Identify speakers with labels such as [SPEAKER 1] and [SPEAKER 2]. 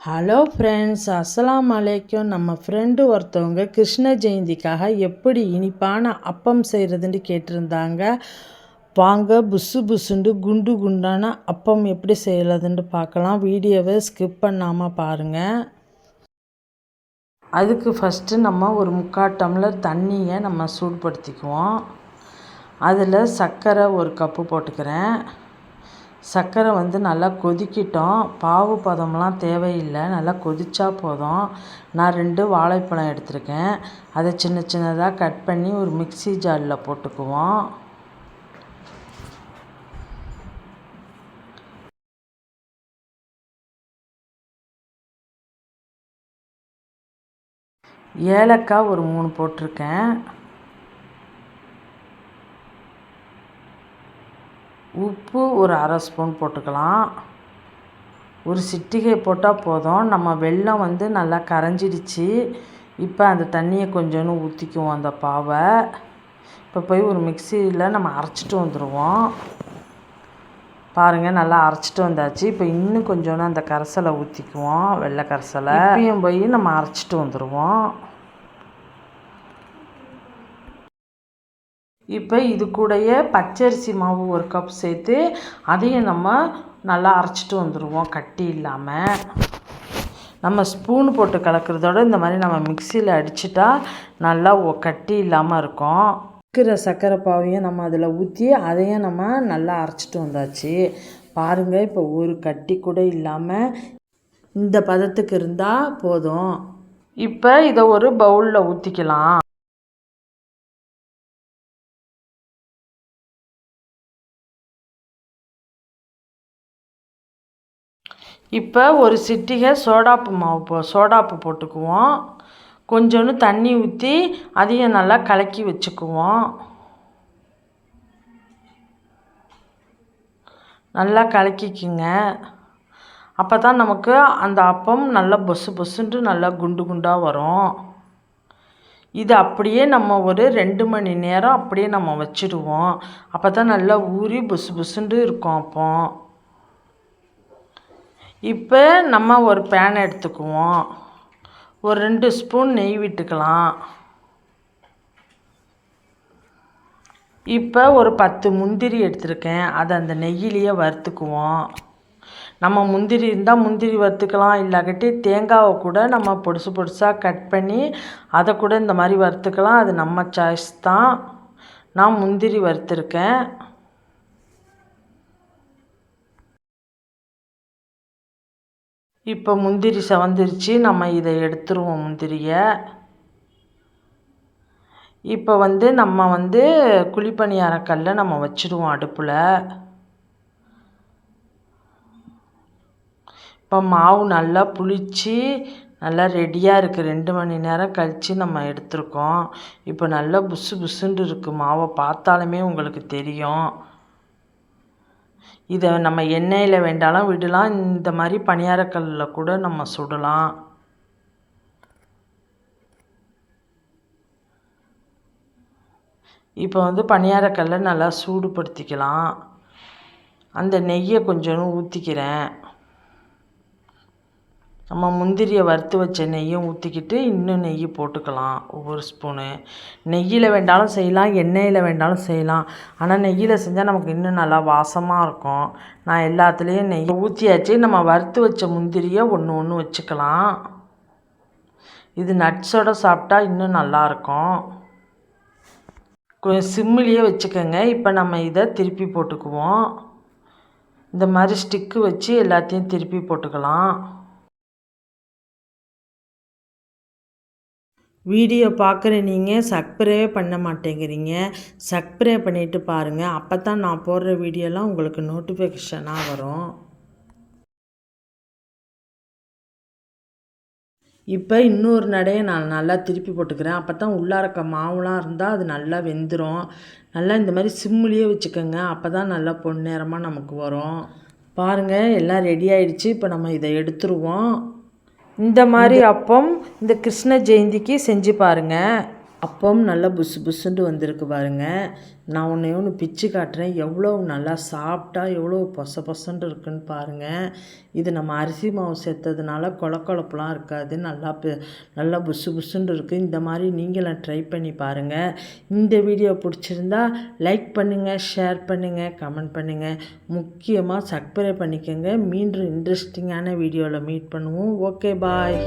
[SPEAKER 1] Hello friends, அஸ்ஸலாமு அலைக்கும். நம்ம ஃப்ரெண்டு ஒருத்தவங்க கிருஷ்ண ஜெயந்திக்காக எப்படி இனிப்பான அப்பம் செய்கிறதுன்னு கேட்டிருந்தாங்க. வாங்க புஸ்ஸு புஸ்ஸுண்டு குண்டு குண்டான அப்பம் எப்படி செய்யறதுன்னு பார்க்கலாம். வீடியோவை ஸ்கிப் பண்ணாமல் பாருங்கள். அதுக்கு ஃபஸ்ட்டு நம்ம ஒரு 3/4 டம்ளர் தண்ணியை நம்ம சூடுபடுத்திக்குவோம். அதில் சர்க்கரை 1 கப்பு போட்டுக்கிறேன். சர்க்கரை நல்லா கொதிக்கிட்டோம். பாவு பதம்லாம் தேவையில்லை, நல்லா கொதிச்சா போதும். நான் 2 வாழைப்பழம் எடுத்திருக்கேன். அதை சின்ன சின்னதாக கட் பண்ணி ஒரு மிக்ஸி ஜாரில் போட்டுக்குவோம். ஏலக்காய் ஒரு 3 போட்டிருக்கேன். உப்பு ஒரு 1/2 ஸ்பூன் போட்டுக்கலாம். ஒரு சிட்டிகை போட்டால் போதும். நம்ம வெல்லம் நல்லா கரைஞ்சிடுச்சு. இப்போ அந்த தண்ணியை கொஞ்சோன்னு ஊற்றிக்குவோம் அந்த பாவை. இப்போ போய் ஒரு மிக்சியில் நம்ம அரைச்சிட்டு வந்துடுவோம். பாருங்கள், நல்லா அரைச்சிட்டு வந்தாச்சு. இப்போ இன்னும் கொஞ்சோன்னு அந்த கரைசலை ஊற்றிக்குவோம், வெள்ளை கரைசலை. இப்பயும் போய் நம்ம அரைச்சிட்டு வந்துடுவோம். இப்போ இது கூடயே பச்சரிசி மாவு 1 கப் சேர்த்து அதையும் நம்ம நல்லா அரைச்சிட்டு வந்துடுவோம், கட்டி இல்லாமல். நம்ம ஸ்பூன் போட்டு கலக்கிறதோட இந்த மாதிரி நம்ம மிக்சியில் அடிச்சிட்டா நல்லா கட்டி இல்லாமல் இருக்கும். இருக்கிற சர்க்கரை பாவையும் நம்ம அதில் ஊற்றி அதையும் நம்ம நல்லா அரைச்சிட்டு வந்தாச்சு. பாருங்கள், இப்போ ஒரு கட்டி கூட இல்லாமல் இந்த பதத்துக்கு இருந்தால் போதும். இப்போ இதை ஒரு பவுலில் ஊற்றிக்கலாம். இப்போ ஒரு சிட்டிகை சோடாப்பு போட்டுக்குவோம். கொஞ்சோண்டு தண்ணி ஊற்றி அதையும் நல்லா கலக்கி வச்சுக்குவோம். நல்லா கலக்கிக்குங்க. அப்போ தான் நமக்கு அந்த அப்பம் நல்லா பொசு பொசுன்ட்டு நல்லா குண்டு குண்டாக வரும். இது அப்படியே நம்ம ஒரு 2 மணி நேரம் அப்படியே நம்ம வச்சுடுவோம். அப்போ தான் நல்லா ஊறி பொசு பொசுன்ட்டு இருக்கும் அப்பம். இப்போ நம்ம ஒரு பேன் எடுத்துக்குவோம். ஒரு 2 ஸ்பூன் நெய் விட்டுக்கலாம். இப்போ ஒரு 10 முந்திரி எடுத்துருக்கேன். அதை அந்த நெய்யிலேயே வறுத்துக்குவோம். நம்ம முந்திரி இருந்தால் முந்திரி வறுத்துக்கலாம், இல்லாட்டி தேங்காவை கூட நம்ம பொடுசு பொடுசாக கட் பண்ணி அதை கூட இந்த மாதிரி வறுத்துக்கலாம். அது நம்ம சாய்ஸ் தான். நான் முந்திரி வறுத்துருக்கேன். இப்போ முந்திரி செவந்துருச்சு. நம்ம இதை எடுத்துருவோம் முந்திரியை. இப்போ நம்ம குழிப்பணியாரக்கல்லை நம்ம வச்சுடுவோம் அடுப்பில். இப்போ மாவு நல்லா புளிச்சு நல்லா ரெடியாக இருக்குது. 2 மணி நேரம் கழித்து நம்ம எடுத்துருக்கோம். இப்போ நல்லா புசு புசுன்னு இருக்குது. மாவை பார்த்தாலுமே உங்களுக்கு தெரியும். இதை நம்ம எண்ணெயில் வேண்டாலும் விடலாம், இந்த மாதிரி பணியாரக்கல்லில் கூட நம்ம சுடலாம். இப்போ பணியாரக்கல்லை நல்லா சூடுபடுத்திக்கலாம். அந்த நெய்யை கொஞ்சோன்னு ஊற்றிக்கிறேன். நம்ம முந்திரியை வறுத்து வச்ச நெய்யும் ஊற்றிக்கிட்டு இன்னும் நெய் போட்டுக்கலாம், ஒவ்வொரு ஸ்பூனு. நெய்யில் வேண்டாலும் செய்யலாம், எண்ணெயில் வேண்டாலும் செய்யலாம். ஆனால் நெய்யில் செஞ்சால் நமக்கு இன்னும் நல்லா வாசமாக இருக்கும். நான் எல்லாத்துலேயும் நெய் ஊற்றியாச்சு. நம்ம வறுத்து வச்ச முந்திரியை ஒன்று ஒன்று வச்சுக்கலாம். இது நட்ஸோடு சாப்பிட்டா இன்னும் நல்லாயிருக்கும். கொஞ்சம் சிம்மிலேயே வச்சுக்கோங்க. இப்போ நம்ம இதை திருப்பி போட்டுக்குவோம். இந்த மாதிரி ஸ்டிக்கு வச்சு எல்லாத்தையும் திருப்பி போட்டுக்கலாம். வீடியோ பார்க்குற நீங்கள் சப்ஸ்கிரைபே பண்ண மாட்டேங்கிறீங்க. சப்ஸ்கிரைப் பண்ணிவிட்டு பாருங்கள். அப்போ தான் நான் போடுற வீடியோலாம் உங்களுக்கு நோட்டிஃபிகேஷனாக வரும். இப்போ இன்னொரு நடையை நான் நல்லா திருப்பி போட்டுக்கிறேன். அப்போ தான் உள்ளாரக்க மாவுலாம் இருந்தால் அது நல்லா வெந்துடும். நல்லா இந்த மாதிரி சிம்முலேயே வச்சுக்கோங்க. அப்போ தான் நல்லா பொன்னிறமாக நமக்கு வரும். பாருங்கள், எல்லாம் ரெடி ஆகிடுச்சு. இப்போ நம்ம இதை எடுத்துருவோம். இந்த மாதிரி அப்பம் இந்த கிருஷ்ண ஜெயந்திக்கு செஞ்சு பாருங்கள். அப்பம் நல்லா புசு புசுன்ட்டு வந்திருக்கு பாருங்கள். நான் ஒன்று பிச்சு காட்டுறேன். எவ்வளோ நல்லா சாப்பிட்டா எவ்வளோ பொசன்ட்டு இருக்குன்னு பாருங்கள். இது நம்ம அரிசி மாவு சேர்த்ததுனால கொழப்பெலாம் இருக்காது. நல்லா புசு புசுன்ட்டு இருக்குது. இந்த மாதிரி நீங்களும் ட்ரை பண்ணி பாருங்கள். இந்த வீடியோ பிடிச்சிருந்தா லைக் பண்ணுங்கள், ஷேர் பண்ணுங்கள், கமெண்ட் பண்ணுங்கள். முக்கியமாக சப்ஸ்கிரைப் பண்ணிக்கோங்க. மீண்டும் இன்ட்ரெஸ்டிங்கான வீடியோவில் மீட் பண்ணுவோம். ஓகே, பாய்.